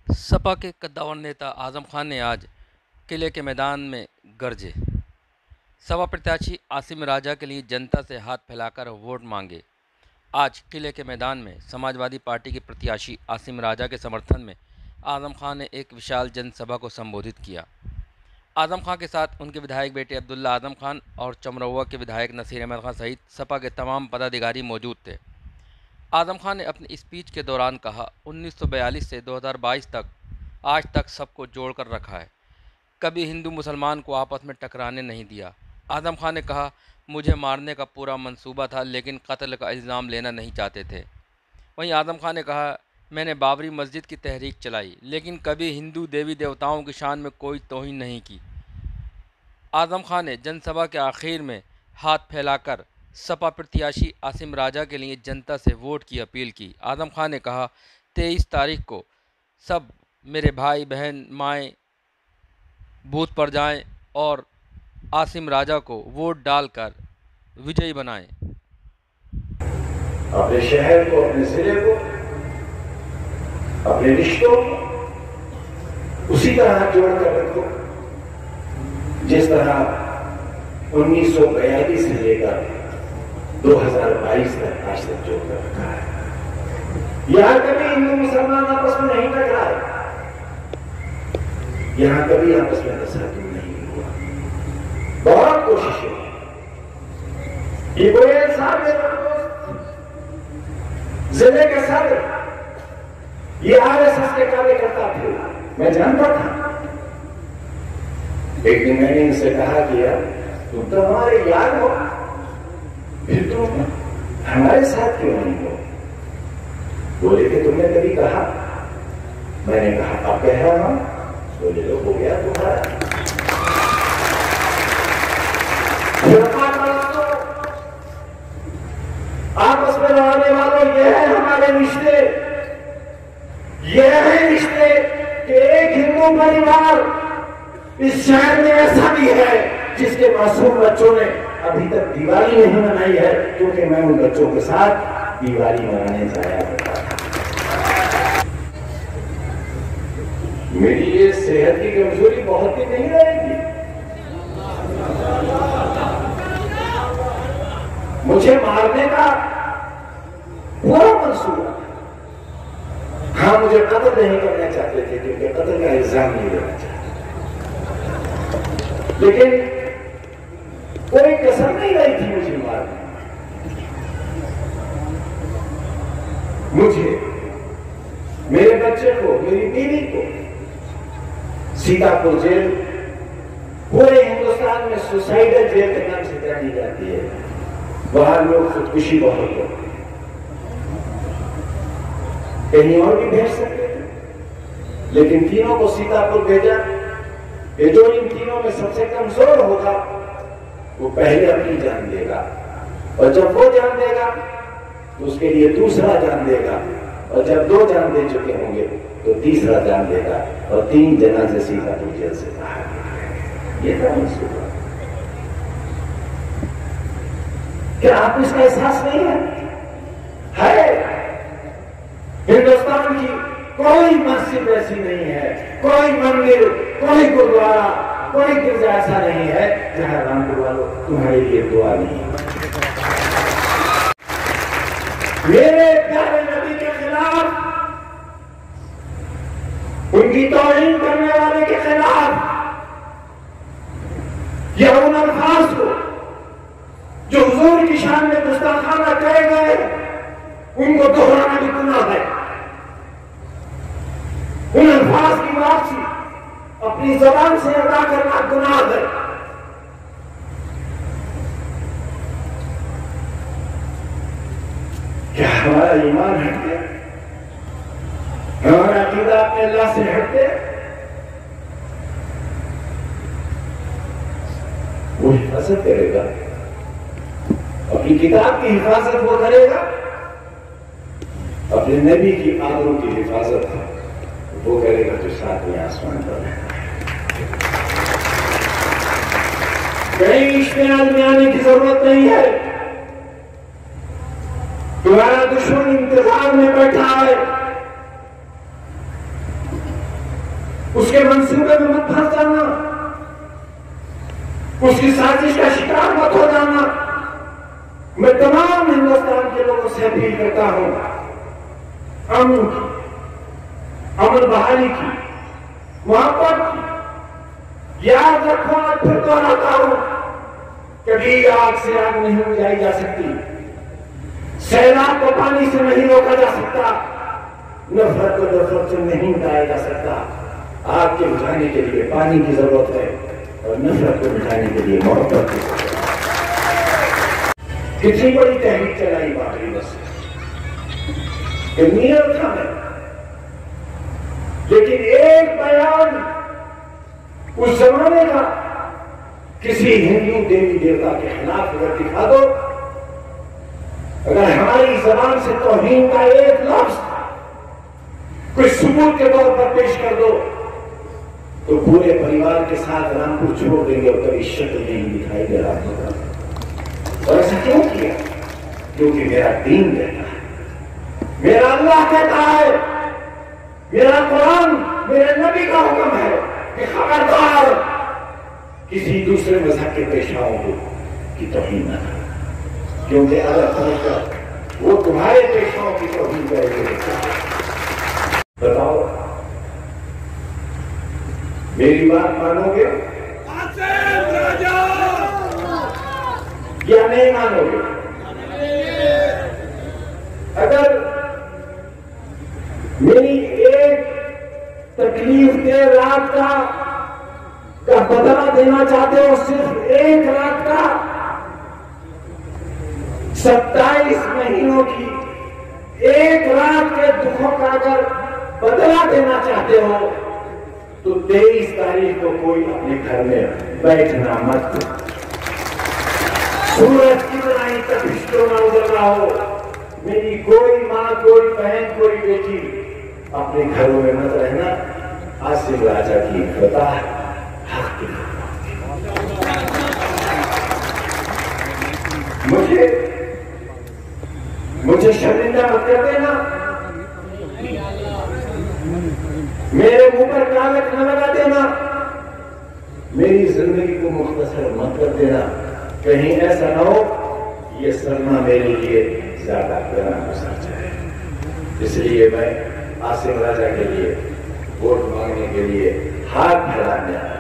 सपा के कद्दावर नेता आजम खान ने आज किले के मैदान में गरजे। सपा प्रत्याशी आसिम राजा के लिए जनता से हाथ फैलाकर वोट मांगे। आज किले के मैदान में समाजवादी पार्टी के प्रत्याशी आसिम राजा के समर्थन में आजम खान ने एक विशाल जनसभा को संबोधित किया। आजम खान के साथ उनके विधायक बेटे अब्दुल्ला आजम खान और चमरौआ के विधायक नसीर अहमद खान सहित सपा के तमाम पदाधिकारी मौजूद थे। आजम खान ने अपनी स्पीच के दौरान कहा, 1942 से 2022 तक आज तक सबको जोड़कर रखा है, कभी हिंदू मुसलमान को आपस में टकराने नहीं दिया। आजम खान ने कहा, मुझे मारने का पूरा मंसूबा था लेकिन कत्ल का इल्ज़ाम लेना नहीं चाहते थे। वहीं आजम खान ने कहा, मैंने बाबरी मस्जिद की तहरीक चलाई लेकिन कभी हिंदू देवी देवताओं की शान में कोई तौहीन नहीं की। आजम खान ने जनसभा के आखिर में हाथ फैलाकर सपा प्रत्याशी आसिम राजा के लिए जनता से वोट की अपील की। आजम खान ने कहा, 23 तारीख को सब मेरे भाई बहन माएँ बूथ पर जाएं और आसिम राजा को वोट डालकर विजयी बनाएं। अपने शहर को, अपने जिले को, अपने रिश्तों को उसी तरह जोड़कर रखो जिस तरह 1942 से लेकर 2022 तक आज तक जोड़कर रखा है। यहां कभी हिंदू मुसलमान आपस में नहीं टकराए, यहां कभी आपस में तसादुम नहीं हुआ। बहुत कोशिशें ये गोयल साहब मेरा दोस्त, जिले के सदर, ये आरएसएस के कार्यकर्ता थे, मैं जानता था। एक दिन मैंने इनसे कहा कि यार तुम तो हमारे यार हो, फिर तुम हमारे साथ क्यों नहीं हो? बोले कि तुमने कभी कहा? मैंने कहा अब कह रहा हूं। बोले लो, हो गया तुम्हारा। आपस में रहने वालों, ये है हमारे रिश्ते, ये है रिश्ते कि एक हिंदू परिवार इस शहर में ऐसा भी है जिसके मासूम बच्चों ने अभी तक दिवाली नहीं मनाई है, क्योंकि मैं उन बच्चों के साथ दिवाली मनाने जाया करता था। मेरी ये सेहत की कमजोरी बहुत दिन नहीं रहेगी। मुझे मारने का पूरा मंसूबा। हाँ, मुझे कत्ल नहीं करना चाहते थे क्योंकि कत्ल का इल्जाम नहीं देना चाहते, लेकिन कोई कसर नहीं रही थी मुझे मारने। मुझे, मेरे बच्चे को, मेरी बीवी को सीतापुर जेल पूरे हिंदुस्तान में सुसाइडल जेल के नाम से जानी जाती है। वहां लोग खुदकुशी बहुत करते हैं, कहीं और भी भेज सकते थे, लेकिन तीनों को सीतापुर भेजा। ये जो इन तीनों में सबसे कमजोर होगा वो पहले अपनी जान देगा, और जब वो जान देगा तो उसके लिए दूसरा जान देगा, और जब 2 जान दे चुके होंगे तो तीसरा जान देगा, और 3 जनाजे सीतापुर जेल से बाहर। ये था मंसूबा। क्या आपको इसका एहसास नहीं है? हिंदुस्तान की कोई मस्जिद ऐसी नहीं है, कोई मंदिर, कोई गुरुद्वारा, कोई गिरजा ऐसा नहीं है जहां रामपुर वालों तुम्हारे लिए दुआ नहीं। मेरे प्यारे नबी के खिलाफ, उनकी तौहीन करने वाले के खिलाफ, या उन अल्फाज को जो हुजूर की शान में गुस्ताखाना करे गए, उनको दोहराना भी गुनाह है। उन अल्फाज की वापसी अपनी जबान से अदा करना गुनाह है। क्या हमारा ईमान हट गया? हमारा अकीदा अपने अल्लाह से हट गया? वो हिफाजत करेगा, अपनी किताब की हिफाजत वो करेगा, अपने नबी की आबरू की हिफाजत वो करेगा जो सातवें आसमान पर रहता है। कहीं इश्तेहार में आने की जरूरत नहीं है। तुम्हारा दुश्मन इंतजार में बैठा है, उसके मंसूबे में मत फंस जाना, उसकी साजिश का शिकार मत हो जाना। मैं तमाम हिंदुस्तान के लोगों से अपील करता हूं, अमन की, अमन बहाली की, मोहब्बत की। याद रखो, आज फिर दोहराता हूं, कभी आग से आग नहीं बुझाई जा सकती, सैलाब को पानी से नहीं रोका जा सकता, नफरत को नफरत से नहीं मिटाया जा सकता। आग के बुझाने के लिए पानी की जरूरत है और नफरत को मिटाने के लिए मोहब्बत की जरूरत है। कितनी बड़ी तहरीक चलाई बाबरी मस्जिद, नीयत था मैं, लेकिन एक बयान उस जमाने का किसी हिंदू देवी देवता के खिलाफ अगर दिखा दो, अगर हमारी जबान से तौहीन का एक लफ्ज कुछ सबूत के तौर पर पेश कर दो, तो पूरे परिवार के साथ रामपुर छोड़ देंगे और कभी शक्ल नहीं दिखाई दे रहा होगा। और ऐसा क्यों किया? क्योंकि मेरा दीन कहता है, मेरा अल्लाह कहता है, मेरा कुरान, मेरे नबी का हुक्म है कि खबरदार किसी दूसरे मजहब के पेशाओं को की तौहीन न करो, क्योंकि अगर पहुंचकर वो तुम्हारे पेशाओं की तौहीन करेंगे। बताओ, मेरी बात मानोगे या नहीं मानोगे? अगर मेरी एक तकलीफ के रात का बदला देना चाहते हो, सिर्फ एक रात का, 27 महीनों की एक रात के दुखों का अगर बदला देना चाहते हो, तो 23 तारीख को कोई अपने घर में बैठना मत। सूरज कितना ही तपिश ना उतर रहा हो, मेरी कोई माँ, कोई बहन, कोई बेटी अपने घरों में मत रहना। आसिफ राजा की फतह हक की। मुझे शर्मिंदा मत कर देना, मेरे मुंह पर कागज न लगा देना, मेरी जिंदगी को मुख्तसर मत कर देना। कहीं ऐसा ना हो ये सरमा मेरे लिए ज्यादा करना हो जाए। इसलिए मैं आसिफ राजा के लिए वोट मांगने के लिए हाथ फैलाने आया।